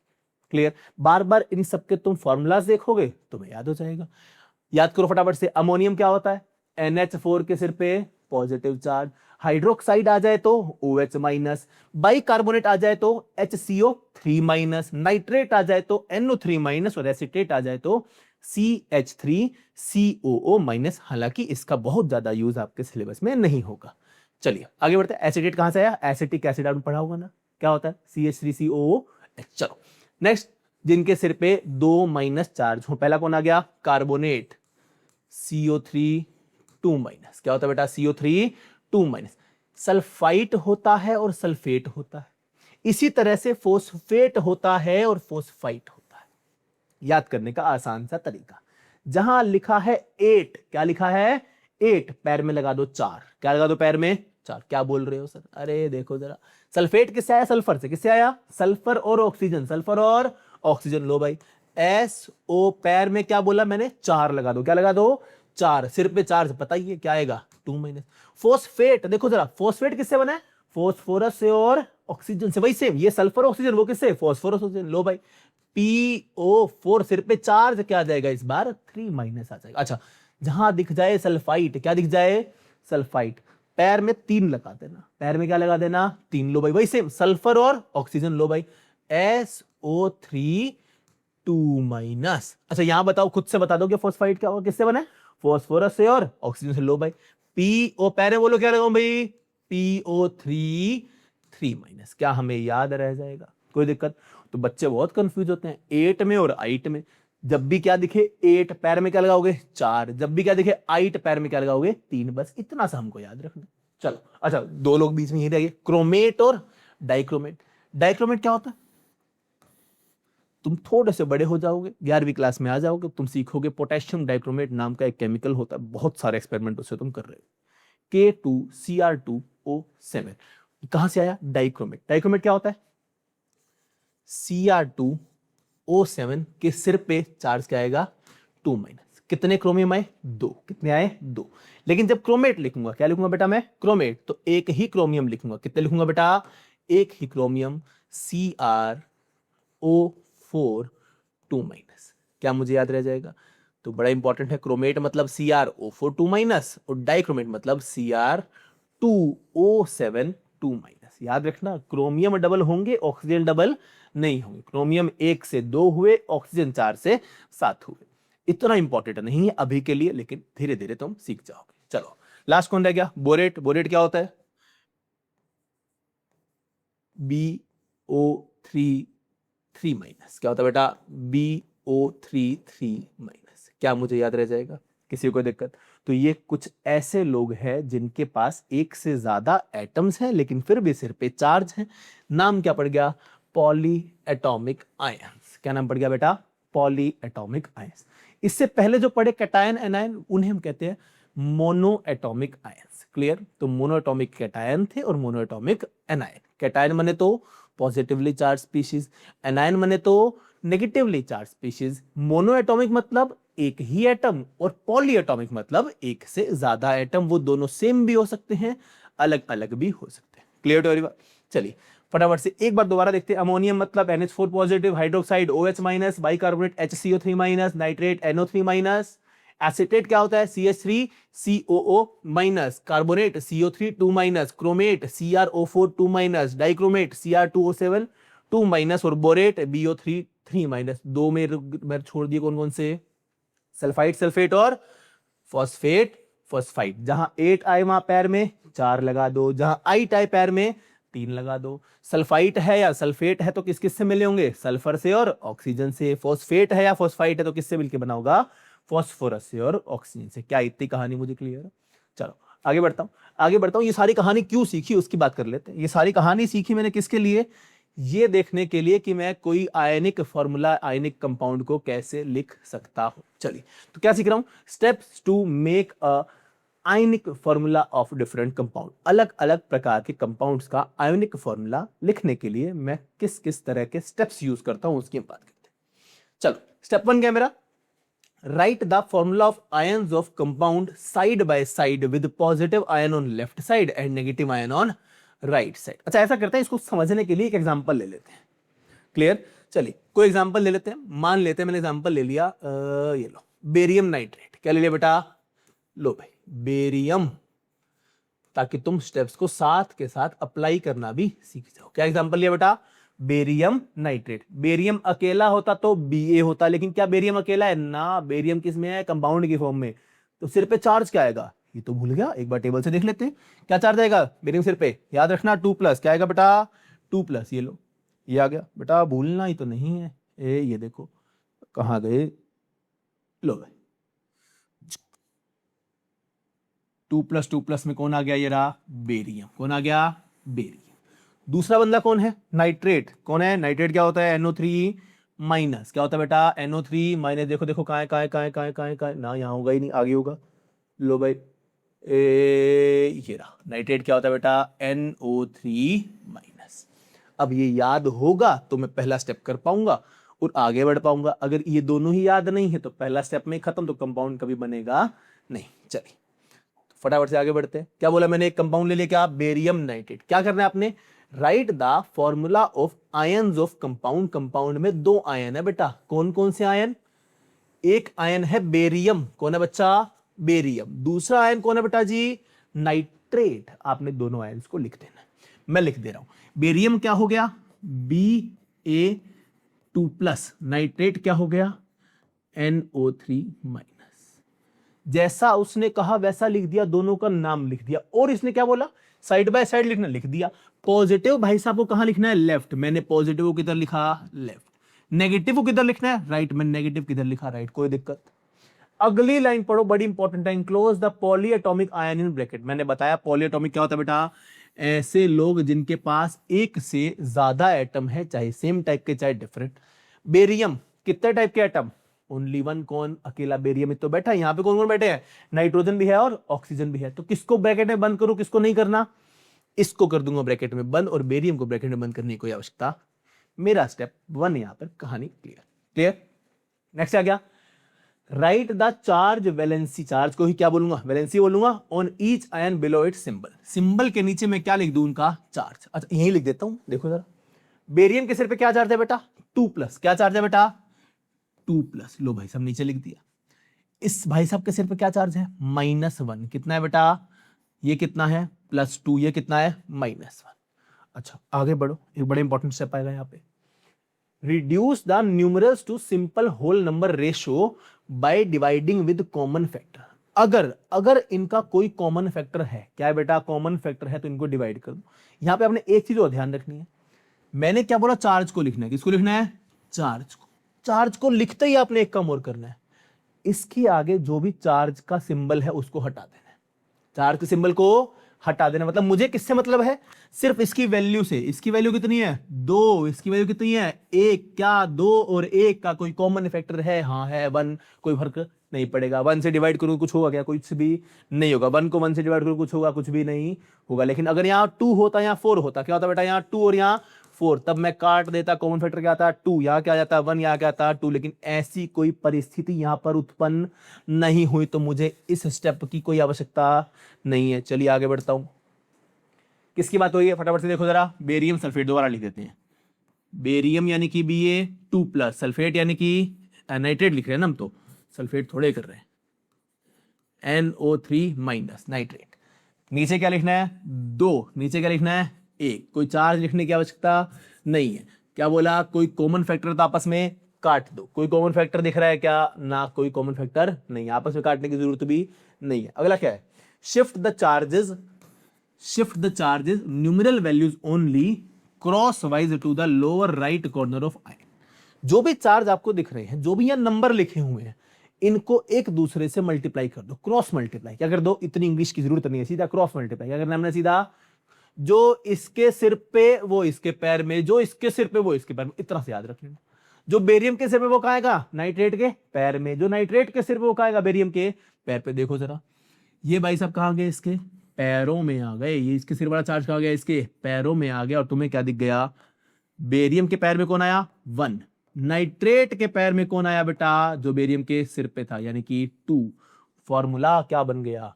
क्लियर? बार बार इन सबके तुम फॉर्मूलाज देखोगे तुम्हें याद हो जाएगा। याद करो फटाफट से। अमोनियम क्या होता है? NH4 के सिर पे पॉजिटिव चार्ज। हाइड्रोक्साइड आ जाए तो OH-। बाइकार्बोनेट आ जाए तो HCO3-। नाइट्रेट आ जाए तो NO3-। और एसिटेट आ जाए तो CH3COO-। हालांकि इसका बहुत ज्यादा यूज आपके सिलेबस में नहीं होगा। चलिए आगे बढ़ते हैं। एसिटेट कहां से आया? एसिटिक एसिड आपने पढ़ा होगा ना, क्या होता है? CH3COOH। चलो नेक्स्ट, जिनके सिर पे 2- चार्ज हो। पहला कौन आ गया? Carbonate, CO3-2-। क्या होता है बेटा? CO3-2-। सल्फाइट होता है और सल्फेट होता है। इसी तरह से फोस्फेट होता है और फोस्फाइट होता है। याद करने का आसान सा तरीका, जहां लिखा है 8, क्या लिखा है? 8, पैर में लगा दो 4। क्या लगा दो पैर में? 4। क्या बोल रहे हो सर? अरे देखो जरा, सल्फेट किससे आया? सल्फर से। किससे आया? सल्फर और ऑक्सीजन। सल्फर और ऑक्सीजन। लो भाई, SO पैर में क्या बोला मैंने? 4 लगा दो। क्या लगा दो? 4। सिर पे चार्ज बताइए क्या आएगा? 2-। फोस्फेट देखो जरा, फोस्फेट किससे बना है? फोस्फोरस से और ऑक्सीजन से। वही सेम, ये सल्फर ऑक्सीजन, वो किससे? Phosphorus oxygen. लो भाई, PO4 सिर पे चार्ज क्या आ जाएगा इस बार? 3- आ जाएगा। अच्छा, जहां दिख जाए सल्फाइट, क्या दिख जाए? सल्फाइट, पैर में 3 लगा देना। पैर में क्या लगा देना? 3। लो भाई, वही सेम, सल्फर और ऑक्सीजन। लो भाई, SO3-2-। अच्छा यहां बताओ, खुद से बता दो कि फोस्फाइट क्या होगा? किससे बना है? फोस्फोरस से और ऑक्सीजन से। लो भाई, PO पैर में बोलो क्या लगाऊं भाई? PO3-3-। क्या हमें याद रह जाएगा? कोई दिक्कत? तो बच्चे बहुत कंफ्यूज होते हैं 8 में और 8 में। जब भी क्या दिखे 8 पैर में क्या लगाओगे 4, जब भी क्या दिखे 8 पैर में क्या लगाओगे 3, बस इतना सा हमको याद रखना। चलो अच्छा, दो लोग बीच में ही रह गए, क्रोमेट और डाइक्रोमेट। डाइक्रोमेट क्या होता है? तुम थोड़े से बड़े हो जाओगे, 11वीं क्लास में आ जाओगे, तुम सीखोगे पोटेशियम डाइक्रोमेट नाम का एक केमिकल होता है, बहुत सारे एक्सपेरिमेंट उससे तुम कर रहे हो। K2Cr2O7 कहां से आया? डाइक्रोमेट। डाइक्रोमेट क्या होता है? Cr2O7 के सिर पे चार्ज क्या आएगा? 2-। कितने क्रोमियम आए? 2। कितने आए? 2। लेकिन जब क्रोमेट लिखूंगा, क्या लिखूंगा बेटा मैं? क्रोमेट, तो एक ही क्रोमियम लिखूंगा। कितने लिखूंगा बेटा? एक ही क्रोमियम, Cr O4 2-। क्या मुझे याद रह जाएगा? तो बड़ा इंपॉर्टेंट है, क्रोमेट मतलब CrO4 2-, और डाइक्रोमेट मतलब Cr2O7 2-। याद रखना, क्रोमियम डबल होंगे, ऑक्सीजन डबल नहीं होंगे। क्रोमियम 1 से 2 हुए, ऑक्सीजन 4 से 7 हुए। इतना इंपॉर्टेंट नहीं है अभी के लिए, लेकिन धीरे धीरे तुम सीख जाओगे। चलो लास्ट कौन रह गया? बोरेट। बोरेट क्या होता है? BO3 3-। क्या होता है बेटा? BO3 3-। क्या मुझे याद रह जाएगा? किसी को दिक्कत? तो ये कुछ ऐसे लोग हैं जिनके पास एक से ज्यादा एटम्स हैं, लेकिन फिर भी सिर पे चार्ज है। नाम क्या पड़ गया? Poly atomic ions. क्या नाम पड़ गया बेटा? Poly atomic ions. इससे पहले जो पढ़े कैटायन एनायन, उन्हें हम कहते हैं मोनो एटॉमिक आयंस। क्लियर? तो मोनो एटॉमिक कैटायन थे और मोनो एटॉमिक एनायन। कैटायन माने तो पॉजिटिवली चार्ज स्पीशीज, एनायन माने तो negatively charge species. Mono atomic मतलब एक ही एटम, और पॉली एटॉमिक मतलब एक से ज्यादा एटम। वो दोनों सेम भी हो सकते हैं, अलग अलग भी हो सकते हैं। Clear to everyone? चलिए फटाफट से एक बार दोबारा देखते हैं। अमोनियम मतलब NH4 positive, hydroxide OH-, bicarbonate HCO3-, nitrate NO3-। Acetate क्या होता है? CH3COO-, carbonate CO3 2-, chromate CrO4 2-, dichromate Cr2O7 2-, और बोरेट BO3 3-। दो में छोड़ दिए, कौन कौन से? सल्फाइड सल्फेट और फॉस्फेट फॉस्फाइड। जहां 8 आए वहां पैर में 4 लगा दो, जहां 8 आए पैर में 3 लगा दो। सल्फाइट है या सल्फेट है तो किस किस से मिले होंगे? सल्फर से और ऑक्सीजन से। फॉस्फेट है या फॉस्फाइट है तो किससे मिलकर बना होगा? फॉस्फोरस से और ऑक्सीजन से। क्या इतनी कहानी मुझे क्लियर है? चलो आगे बढ़ता हूं। ये सारी कहानी क्यों सीखी उसकी बात कर लेते हैं। ये सारी कहानी सीखी मैंने किसके लिए? ये देखने के लिए कि मैं कोई आयनिक फॉर्मूला, आयनिक कंपाउंड को कैसे लिख सकता हूं। चलिए तो क्या सीख रहा हूं? Steps to make a ionic formula of different compound. अलग अलग प्रकार के कंपाउंड्स का आयनिक फॉर्मूला लिखने के लिए मैं किस किस तरह के स्टेप्स यूज करता हूं उसकी बात करते हैं। चलो स्टेप 1 क्या मेरा? Right the formula of ions of compound side by side with positive ion on left side and negative ion on right side. अच्छा ऐसा करते हैं, इसको समझने के लिए एक एग्जांपल ले लेते हैं। क्लियर? चलिए कोई एग्जांपल ले लेते हैं। मान लेते हैं मैंने एग्जांपल ले लिया, ये लो बेरियम नाइट्रेट। क्या ले लिया बेटा? लो भाई बेरियम, ताकि तुम स्टेप्स को साथ के साथ अप्लाई करना भी सीख जाओ। क्या एग्जांपल लिया बेटा? Barium nitrate. बेरियम अकेला होता तो Ba होता, लेकिन क्या बेरियम अकेला है? ना, बेरियम किस में है? कंपाउंड की फॉर्म में। तो सिर पे चार्ज क्या आएगा? ये तो भूल गया, एक बार टेबल से देख लेते हैं। क्या चार्ज आएगा बेरियम सिर पे? याद रखना 2+। क्या आएगा बेटा? 2+। ये लो, ये आ गया बेटा, भूलना ही तो नहीं है। ये देखो कहां गए? लो भाई 2+2+ में कौन आ गया? ये रहा बेरियम। कौन आ गया? बेरियम। दूसरा बंदा कौन है? नाइट्रेट। कौन है? नाइट्रेट क्या होता है? NO3-। क्या होता है बेटा? NO3-। देखो देखो कहां है, कहां है, कहां है, कहां है, कहां है, कहां है? ना यहां होगा ही नहीं, आगे होगा। लो भाई ये रहा नाइट्रेट। क्या होता है बेटा? NO3-। अब ये याद होगा तो मैं पहला स्टेप कर पाऊंगा और आगे बढ़ पाऊंगा। अगर ये दोनों ही याद नहीं है तो पहला स्टेप में खत्म, तो कंपाउंड कभी बनेगा नहीं। चलिए फटाफट से आगे बढ़ते हैं। क्या बोला मैंने? एक कंपाउंड ले लिया, क्या? Barium nitrate. क्या करना है आपने? Right the formula of ions of compound. Compound में 2 आयन है बेटा। कौन कौन से आयन? एक आयन है बेरियम। कौन है बच्चा? बेरियम। दूसरा आयन कौन है बेटा जी? नाइट्रेट। आपने दोनों आयन्स को लिख देना। मैं लिख दे रहा हूं। बेरियम क्या हो गया? Ba2+। नाइट्रेट क्या हो गया? NO3-। जैसा उसने कहा वैसा लिख दिया, दोनों का नाम लिख दिया। और इसने क्या बोला? साइड बाय साइड लिखना, लिख दिया। पॉजिटिव भाई साहब को कहां लिखना है? लेफ्ट। मैंने पॉजिटिव किधर लिखा? लेफ्ट। नेगेटिव को किधर लिखना है, राइट में नेगेटिव किधर लिखा, राइट, कोई दिक्कत। अगली लाइन पढ़ो, बड़ी important line, close the polyatomic ion in bracket. मैंने बताया पॉलीएटॉमिक क्या होता है बेटा, ऐसे लोग जिनके पास एक से ज्यादा एटम है, चाहे सेम टाइप के चाहे डिफरेंट। बेरियम कितने टाइप के एटम, ओनली वन। कौन, अकेला बेरियम ही तो बैठा है। यहाँ पे कौन कौन बैठे हैं, नाइट्रोजन भी है और ऑक्सीजन भी है। तो किसको ब्रैकेट में बंद करूं, किसको नहीं करना, इसको कर दूंगा ब्रैकेट में बंद, और बेरियम को ब्रैकेट में बंद करने की कोई आवश्यकता। मेरा स्टेप 1 यहां पर कहानी क्लियर। क्लियर। नेक्स्ट आ गया, right the charge valency. Charge को ही क्या बोलूंगा, वैलेंसी बोलूंगा। On each ion below it symbol. Symbol के नीचे मैं क्या लिख दूं, उनका चार्ज। अच्छा यही लिख देता हूं, देखो जरा। बेरियम के सिर पे क्या चार्ज है बेटा, 2+। क्या चार्ज है बेटा, 2+। लो भाई साहब नीचे लिख दिया। इस भाई साहब के सिर पे क्या चार्ज है, -1। कितना है बेटा, ये कितना है, +2। ये कितना है, -1। अच्छा आगे बढ़ो, एक बड़ा इंपॉर्टेंट स्टेप आएगा यहाँ पे। Reduce the numerals to simple whole number ratio by dividing with common factor. अगर इनका कोई कॉमन फैक्टर है, क्या है बेटा, कॉमन फैक्टर है, तो इनको डिवाइड कर दो। यहां पे आपने एक चीज और ध्यान रखनी है, मैंने क्या बोला, चार्ज को लिखना है। किसको लिखना है, चार्ज को। चार्ज को लिखते ही आपने एक काम और करना है, इसके आगे जो भी चार्ज का सिंबल है उसको हटा देना है। चार्ज के सिंबल को हटा देना, मतलब मुझे किससे मतलब है, सिर्फ इसकी वैल्यू से। इसकी वैल्यू कितनी है, 2। इसकी वैल्यू कितनी है, 1। क्या 2 और 1 का कोई कॉमन फैक्टर है, हाँ है 1। कोई फर्क नहीं पड़ेगा। 1 से डिवाइड करूं कुछ होगा क्या, कुछ भी नहीं होगा। 1 को 1 से डिवाइड करूं कुछ होगा, कुछ भी नहीं होगा। लेकिन अगर यहाँ 2 होता, यहाँ 4 होता, क्या होता बेटा, यहाँ 2 और यहाँ 4, तब मैं काट देता। कॉमन फैक्टर क्या आता है, 2। यहाँ क्या आ जाता है, 1। यहाँ क्या आता है, 2। लेकिन ऐसी कोई परिस्थिति यहाँ पर उत्पन्न नहीं हुई, तो मुझे इस स्टेप की कोई आवश्यकता नहीं है। चलिए आगे बढ़ता हूं। किसकी बात हो रही है, फटाफट से देखो जरा। बेरियम सल्फेट दोबारा लिख देते हैं। बेरियम यानी कि Ba2+, सल्फेट यानी कि नाइट्रेट लिख रहे हैं ना हम, तो सल्फेट थोड़े कर रहे हैं, NO3- नाइट्रेट। नीचे क्या लिखना है, 2। नीचे क्या लिखना है, 1। कोई चार्ज लिखने की आवश्यकता नहीं है। क्या बोला, कोई कॉमन फैक्टर तो आपस में काट दो। कोई कॉमन फैक्टर दिख रहा है क्या, ना कोई कॉमन फैक्टर नहीं, आपस में काटने की जरूरत भी नहीं है। अगला क्या है, shift the charges numeral values only cross wise to the lower right corner of ion. जो भी चार्ज आपको दिख रहे हैं, जो भी यहाँ नंबर लिखे हुए हैं, इनको एक दूसरे से मल्टीप्लाई कर दो, क्रॉस मल्टीप्लाई। क्या कर दो, इतनी इंग्लिश की जरूरत नहीं है, सीधा क्रॉस मल्टीप्लाई। क्या करना हमने, सीधा जो इसके सिर पे वो इसके पैर में, जो इसके सिर पे वो इसके पैर में, इतना से याद रख लेना। जो बेरियम के सिर पे वो कहाँ आएगा, नाइट्रेट के पैर में। जो नाइट्रेट के सिर पे वो कहाँ आएगा, बेरियम के पैर पे। देखो जरा, ये भाई साहब कहाँ गए, इसके पैरों में आ गए। ये इसके सिर वाला चार्ज कहाँ गया, इसके पैरों में आ गया। और तुम्हें क्या दिख गया, बेरियम के पैर में कौन आया, 1। नाइट्रेट के पैर में कौन आया बेटा, जो बेरियम के सिर पे था, यानी कि 2। फॉर्मूला क्या बन गया,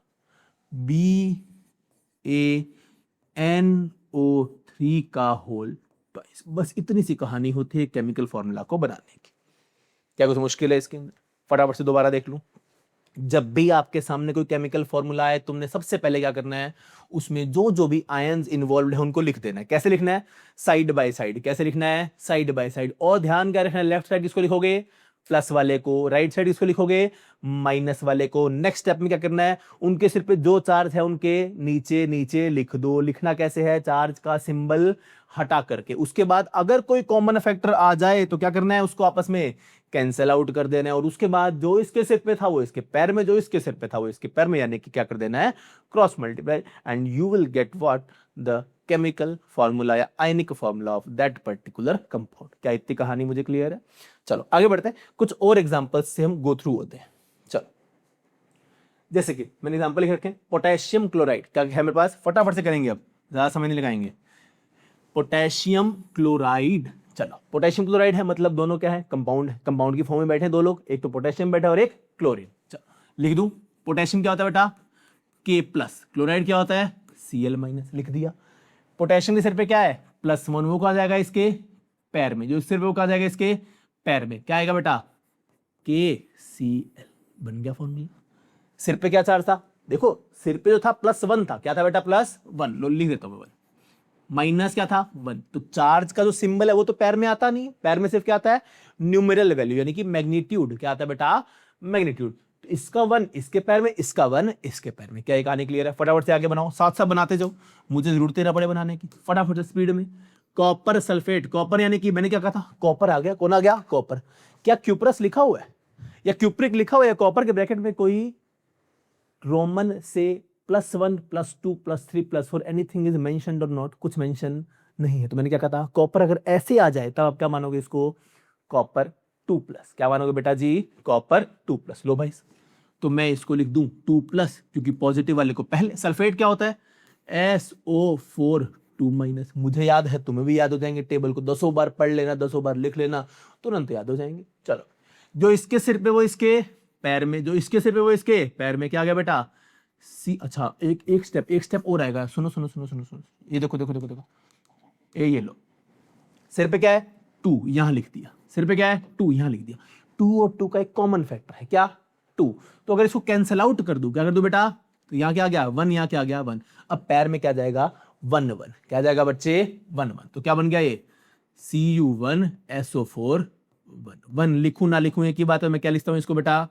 BaNO3 का होल ट्वाइस। बस इतनी सी कहानी होती है केमिकल फॉर्मूला को बनाने की। क्या कुछ मुश्किल है इसके अंदर, फटाफट से दोबारा देख लूं। जब भी आपके सामने कोई केमिकल फॉर्मूला है, तुमने सबसे पहले क्या करना है, उसमें जो जो भी आयंस इन्वॉल्व है उनको लिख देना है। कैसे लिखना है, साइड बाय साइड। कैसे लिखना है, साइड बाय साइड। और ध्यान क्या रखना है, लेफ्ट साइड किसको लिखोगे, प्लस वाले को, राइट साइड किसको लिखोगे, माइनस वाले को। नेक्स्ट स्टेप में क्या करना है, उनके सिर पे जो चार्ज है उनके नीचे नीचे लिख दो। लिखना कैसे है, चार्ज का सिंबल हटा करके। उसके बाद अगर कोई कॉमन फैक्टर आ जाए तो क्या करना है, उसको आपस में कैंसिल आउट कर देना है। और उसके बाद जो इसके सिर पे था वो इसके पैर में, जो इसके सिर पे था वो इसके पैर में, यानी कि क्या कर देना है, cross multiply, and you will get what, the chemical formula या ionic formula of that particular compound. क्या इतनी कहानी मुझे क्लियर है। चलो आगे बढ़ते हैं, कुछ और एग्जांपल्स से हम गो थ्रू होते हैं। चलो जैसे कि मैंने एग्जांपल लिख रखे, पोटेशियम क्लोराइड। क्या है मेरे पास, फटाफट से करेंगे, अब ज्यादा समय नहीं लगाएंगे। पोटेशियम क्लोराइड, चलो पोटेशियम क्लोराइड है, मतलब दोनों क्या है, कंपाउंड है। कंपाउंड की फॉर्म में बैठे दो लोग, एक तो पोटेशियम बैठा और एक क्लोरीन। चलो लिख दूं, पोटेशियम क्या होता है बेटा, K+, क्लोराइड क्या होता है, Cl-, लिख दिया। पोटेशियम के सिर पे क्या है, +1, वो कहा जाएगा इसके पैर में। जो सिर पे वो कहा जाएगा इसके पैर में, क्या आएगा बेटा, KCl। बन गया फॉर्मूला। सिर पे क्या चार्ज था, देखो सिर पे जो था +1 था, क्या था बेटा, +1। लो लिख देता हूं, माइनस क्या था, 1। तो चार्ज का जो सिंबल है वो तो पैर में आता नहीं, पैर में सिर्फ क्या आता है, न्यूमेरल वैल्यू, यानी कि मैग्नीट्यूड। क्या आता है बेटा, मैग्नीट्यूड। तो इसका 1 इसके पैर में, इसका 1 इसके पैर में। क्या एक आने क्लियर है, फटाफट से आगे बनाओ, साथ साथ बनाते जाओ, मुझे जरूरत ना पड़े बनाने की, फटाफट से स्पीड में। कॉपर सल्फेट, कॉपर यानी कि मैंने क्या कहा था, कॉपर आ गया, कौन आ गया, कॉपर। क्या क्यूप्रस लिखा हुआ है या क्यूप्रिक लिखा हुआ है, कॉपर के ब्रैकेट में कोई रोमन से +1 +2 +3 +4 एनीथिंग इज मेंशन्ड और नॉट, कुछ मेंशन नहीं है। तो मैंने क्या कहा था, कॉपर अगर ऐसे आ जाए तब आप क्या मानोगे इसको, कॉपर 2+। क्या मानोगे बेटा जी, कॉपर 2+। लो भाई, तो मैं इसको लिख दूं 2+, क्योंकि पॉजिटिव वाले को पहले। सल्फेट क्या होता है, SO4 2-। मुझे याद है, तुम्हें भी याद हो जाएंगे, टेबल को 10 बार पढ़ लेना, 10 बार लिख लेना, तुरंत याद हो जाएंगे। चलो, जो इसके सिर पे वो इसके पैर में, जो इसके सिर पे वो इसके पैर में, क्या आ गया बेटा, सी। अच्छा, एक स्टेप और आएगा, सुनो सुनो सुनो सुनो सुनो, ये देखो देखो देखो देखो, ये लो, सिर पे क्या है 2, यहां लिख दिया, सिर पे क्या है 2, यहां लिख दिया। 2 और 2 का एक कॉमन फैक्टर है, क्या, 2। तो अगर इसको कैंसिल आउट कर दूं, क्या कर दूं बेटा, तो यहां क्या आ गया 1, यहां क्या आ गया 1। अब पैर में क्या जाएगा 1 1, क्या जाएगा बच्चे 1 1। तो क्या बन गया ये Cu1 SO4 1 1। लिखूं ना लिखूं एक ही बात है, मैं क्या लिखता हूं इसको बेटा,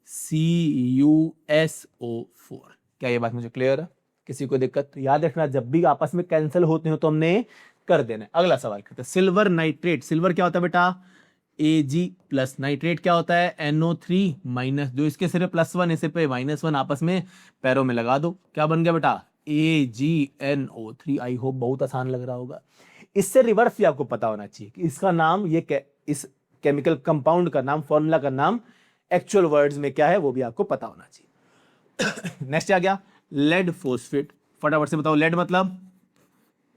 CuSO4। क्या ये बात मुझे क्लियर है, किसी को दिक्कत? तो याद रखना, जब भी आपस में कैंसिल होते हो तो हमने कर देना है। अगला सवाल करते हैं, सिल्वर नाइट्रेट। सिल्वर क्या होता है बेटा, Ag+। नाइट्रेट क्या होता है, NO3-। जो इसके सिर्फ +1 इसे पे -1, आपस में पैरों में लगा दो, क्या बन गया बेटा, AgNO3। आई होप बहुत आसान लग रहा होगा। इससे रिवर्स भी आपको पता होना चाहिए कि इसका नाम, इस केमिकल कंपाउंड का नाम, फॉर्मूला का नाम एक्चुअल वर्ड्स में क्या है वो भी आपको पता होना चाहिए। नेक्स्ट आ गया लेड फॉस्फेट। फटाफट से बताओ, लेड मतलब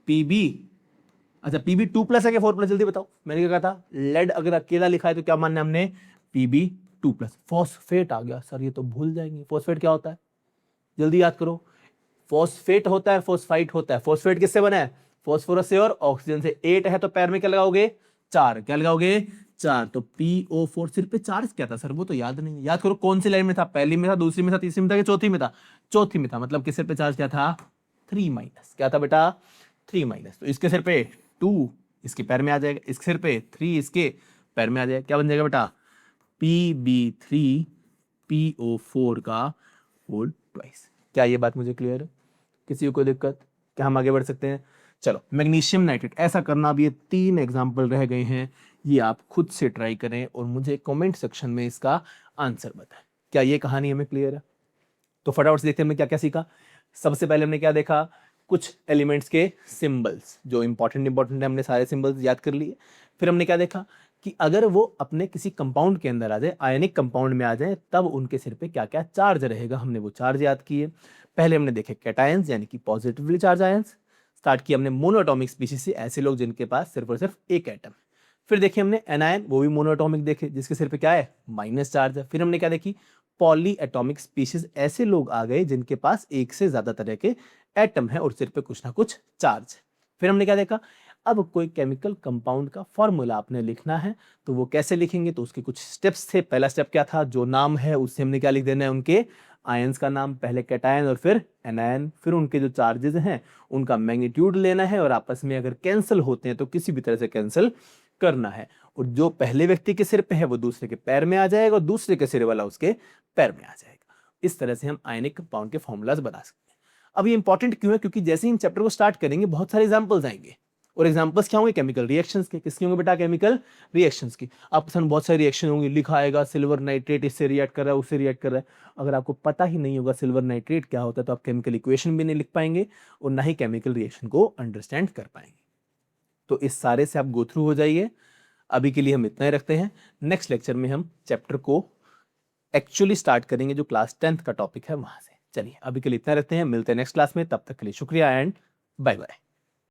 Pb। अच्छा, Pb2+ है क्या 4+, जल्दी बताओ। मैंने क्या कहा था, लेड अगर अकेला लिखा है तो क्या मानना है हमने, Pb2+। फॉस्फेट आ गया, सर ये तो भूल जाएंगे, फॉस्फेट क्या होता है, जल्दी याद करो। फॉस्फेट होता है, फॉस्फाइट होता है। फॉस्फेट किससे बना है, फास्फोरस से और ऑक्सीजन से। 8 है तो पैर में क्या लगाओगे 4, क्या लगाओगे 4। तो PO4 सिर पे चार्ज क्या था सर, वो तो याद नहीं। याद करो कौन सी लाइन में था, पहली में था, दूसरी में था, तीसरी में था, चौथी में था, चौथी में था। मतलब किस सिर पे चार्ज क्या था, 3-। क्या था बेटा 3-। तो इसके सिर पे 2 इसके पैर में आ जाएगा, इसके सिर पे 3 इसके पैर में आ जाएगा। क्या बन जाएगा बेटा, Pb3PO4 का होल ट्वाइस। क्या ये बात मुझे क्लियर है, किसी को कोई दिक्कत? क्या हम आगे बढ़ सकते हैं? चलो, मैग्नीशियम नाइट्रेट ऐसा करना। अब ये 3 एग्जाम्पल रह गए हैं, ये आप खुद से ट्राई करें और मुझे कमेंट सेक्शन में इसका आंसर बताएं। क्या ये कहानी हमें क्लियर है? तो फटाफट से देखते हैं हमने क्या क्या सीखा। सबसे पहले हमने क्या देखा, कुछ एलिमेंट्स के सिंबल्स जो इंपॉर्टेंट है, हमने सारे सिंबल्स याद कर लिए। फिर हमने क्या देखा कि अगर वो अपने किसी कंपाउंड के अंदर आ जाए, आयनिक कंपाउंड में आ जाए, तब उनके सिर पे क्या क्या चार्ज रहेगा, हमने वो चार्ज याद किए। पहले हमने देखे कैटायंस यानी कि पॉजिटिवली चार्ज आयंस। स्टार्ट किया हमने मोनोएटॉमिक स्पीशीज से, ऐसे लोग जिनके पास सिर्फ और सिर्फ एक एटम। फिर देखिए हमने एनायन, वो भी मोनोएटॉमिक देखे, जिसके सिर पे क्या है माइनस चार्ज है। फिर हमने क्या देखी, पॉली एटॉमिक स्पीशीज, ऐसे लोग आ गए जिनके पास एक से ज्यादा तरह के एटम है और सिर पे कुछ ना कुछ चार्ज है। फिर हमने क्या देखा, अब कोई केमिकल कंपाउंड का फॉर्मूला आपने लिखना है तो वो कैसे लिखेंगे, तो उसके कुछ स्टेप्स थे। पहला स्टेप क्या था, जो नाम है उससे हमने क्या लिख देना है, उनके आयंस का नाम, पहले कैटायन और फिर एनायन। फिर उनके जो चार्जेस हैं उनका मैग्नीट्यूड लेना है और आपस में अगर कैंसिल होते हैं तो किसी भी तरह से कैंसिल करना है। और जो पहले व्यक्ति के सिर पे है वो दूसरे के पैर में आ जाएगा और दूसरे के सिर वाला उसके पैर में आ जाएगा। इस तरह से हम आयनिक कंपाउंड के फॉर्मूलाज बना सकते हैं। अब ये इंपॉर्टेंट क्यों है, क्योंकि जैसे ही इन चैप्टर को स्टार्ट करेंगे बहुत सारे एग्जांपल्स आएंगे। और एग्जांपल्स क्या होंगे, केमिकल रिएक्शंस के। किसके होंगे बेटा, केमिकल रिएक्शंस की। आपके सामने बहुत सारे रिएक्शन होंगे, लिखा आएगा सिल्वर नाइट्रेट इससे रिएक्ट कर रहा है, उससे रिएक्ट कर रहा है। अगर आपको पता ही नहीं होगा सिल्वर नाइट्रेट क्या होता है तो आप केमिकल इक्वेशन भी नहीं लिख पाएंगे और ना ही केमिकल रिएक्शन को अंडरस्टैंड कर पाएंगे। तो इस सारे से आप गो थ्रू हो जाइए। अभी के लिए हम इतना ही रखते हैं। नेक्स्ट लेक्चर में हम चैप्टर को एक्चुअली स्टार्ट करेंगे जो क्लास 10th का टॉपिक है वहां से। चलिए अभी के लिए इतना रखते हैं, मिलते हैं नेक्स्ट क्लास में। तब तक के लिए शुक्रिया एंड बाय बाय।